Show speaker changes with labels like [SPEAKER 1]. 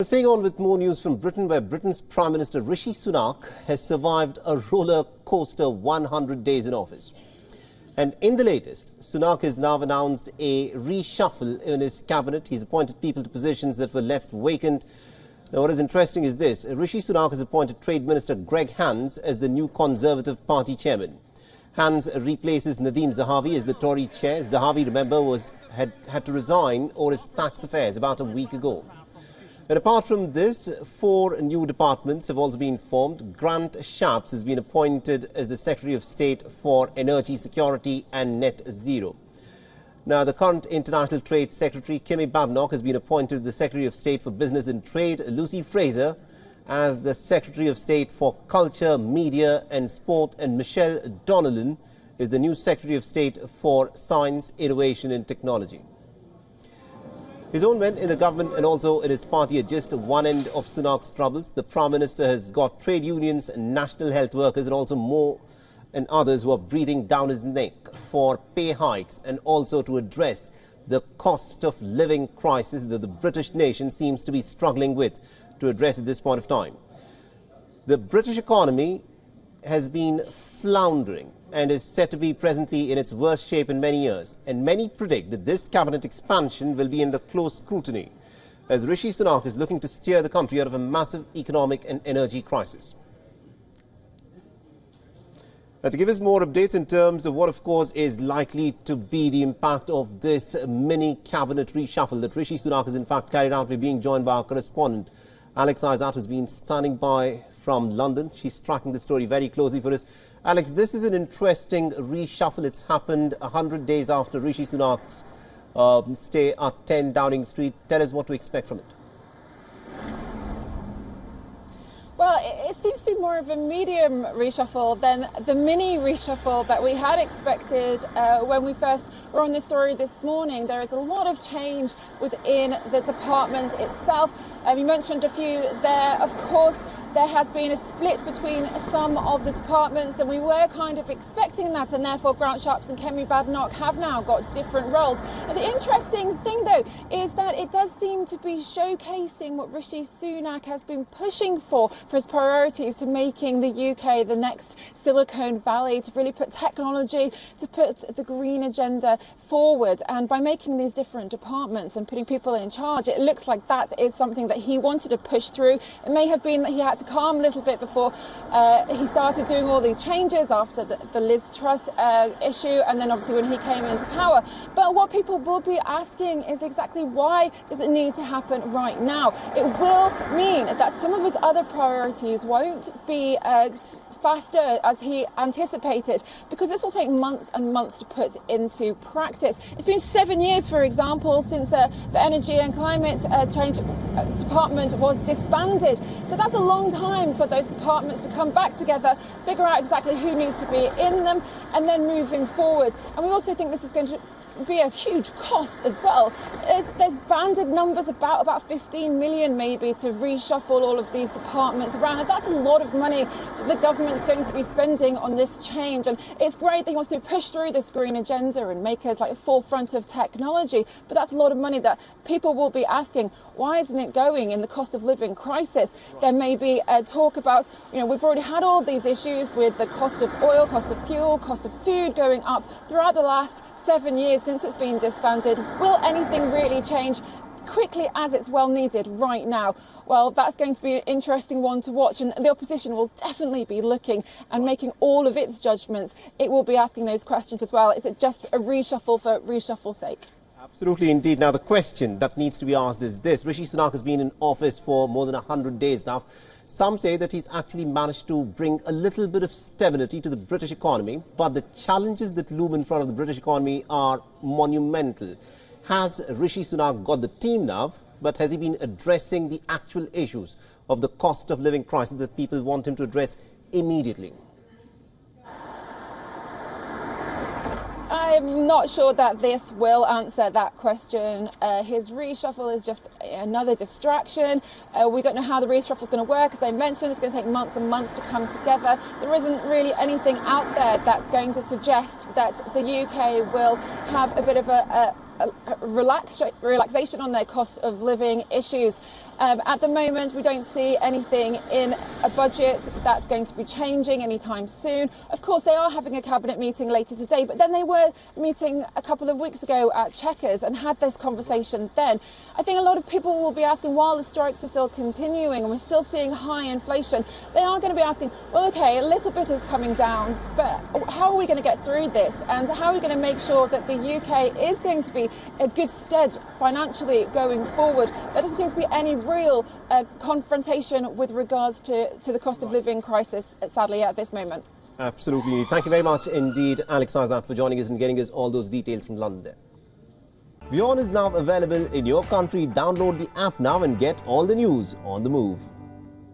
[SPEAKER 1] Staying on with more news from Britain, where Britain's Prime Minister Rishi Sunak has survived a roller coaster 100 days in office. And in the latest, Sunak has now announced a reshuffle in his cabinet. He's appointed people to positions that were left vacant. Now, what is interesting is this. Rishi Sunak has appointed Trade Minister Greg Hands as the new Conservative Party chairman. Hands replaces Nadeem Zahawi as the Tory chair. Zahawi, remember, had to resign over his tax affairs about a week ago. And apart from this, 4 new departments have also been formed. Grant Shapps has been appointed as the Secretary of State for Energy Security and Net Zero. Now, the current International Trade Secretary, Kemi Badenoch, has been appointed the Secretary of State for Business and Trade. Lucy Fraser as the Secretary of State for Culture, Media and Sport. And Michelle Donnellan is the new Secretary of State for Science, Innovation and Technology. His own men in the government and also in his party are just one end of Sunak's troubles. The Prime Minister has got trade unions, national health workers and also more and others who are breathing down his neck for pay hikes and also to address the cost of living crisis that the British nation seems to be struggling with to address at this point of time. The British economy has been floundering and is said to be presently in its worst shape in many years. And many predict that this cabinet expansion will be under close scrutiny as Rishi Sunak is looking to steer the country out of a massive economic and energy crisis. Now, to give us more updates in terms of what, of course, is likely to be the impact of this mini cabinet reshuffle that Rishi Sunak has in fact carried out, we're being joined by our correspondent. Alex Isat has been standing by from London. She's tracking the story very closely for us. Alex, this is an interesting reshuffle. It's happened 100 days after Rishi Sunak's stay at 10 Downing Street. Tell us what to expect from it.
[SPEAKER 2] Well, it seems to be more of a medium reshuffle than the mini reshuffle that we had expected when we first were on this story this morning. There is a lot of change within the department itself. You mentioned a few there. Of course, there has been a split between some of the departments, and we were kind of expecting that, and therefore Grant Shapps and Kemi Badenoch have now got different roles. And the interesting thing, though, is that it does seem to be showcasing what Rishi Sunak has been pushing for his priorities, to making the UK the next Silicon Valley, to really put technology, to put the green agenda forward. And by making these different departments and putting people in charge, it looks like that is something that he wanted to push through. It may have been that he had to calm a little bit before he started doing all these changes after the Liz Truss issue, and then obviously when he came into power. But what people will be asking is exactly why does it need to happen right now? It will mean that some of his other priorities won't be faster as he anticipated, because this will take months and months to put into practice. It's been 7 years, for example, since the Energy and Climate Change Department was disbanded. So that's a long time for those departments to come back together, figure out exactly who needs to be in them, and then moving forward. And we also think this is going to be a huge cost as well. There's banded numbers about 15 million maybe to reshuffle all of these departments around, and that's a lot of money that the government's going to be spending on this change. And it's great that he wants to push through this green agenda and make us like a forefront of technology, but that's a lot of money that people will be asking, why isn't it going in the cost of living crisis? There may be talk about, we've already had all these issues with the cost of oil, cost of fuel, cost of food going up throughout the last 7 years since it's been disbanded. Will anything really change quickly as it's well needed right now? Well, that's going to be an interesting one to watch, and the opposition will definitely be looking and making all of its judgments. It will be asking those questions as well. Is it just a reshuffle for reshuffle's sake?
[SPEAKER 1] Absolutely indeed. Now, the question that needs to be asked is this. Rishi Sunak has been in office for more than 100 days now. Some say that he's actually managed to bring a little bit of stability to the British economy, but the challenges that loom in front of the British economy are monumental. Has Rishi Sunak got the team now, but has he been addressing the actual issues of the cost of living crisis that people want him to address immediately?
[SPEAKER 2] I'm not sure that this will answer that question. His reshuffle is just another distraction. We don't know how the reshuffle is going to work. As I mentioned, it's going to take months and months to come together. There isn't really anything out there that's going to suggest that the UK will have a bit of a relaxation on their cost of living issues. At the moment, we don't see anything in a budget that's going to be changing anytime soon. Of course, they are having a cabinet meeting later today, but then they were meeting a couple of weeks ago at Chequers and had this conversation then. I think a lot of people will be asking, while the strikes are still continuing and we're still seeing high inflation, they are going to be asking, well, OK, a little bit is coming down, but how are we going to get through this? And how are we going to make sure that the UK is going to be a good stead financially going forward? There doesn't seem to be any real confrontation with regards to the cost of living crisis, sadly, at this moment.
[SPEAKER 1] Absolutely. Thank you very much indeed, Alex Azad, for joining us and getting us all those details from London. WION is now available in your country. Download the app now and get all the news on the move.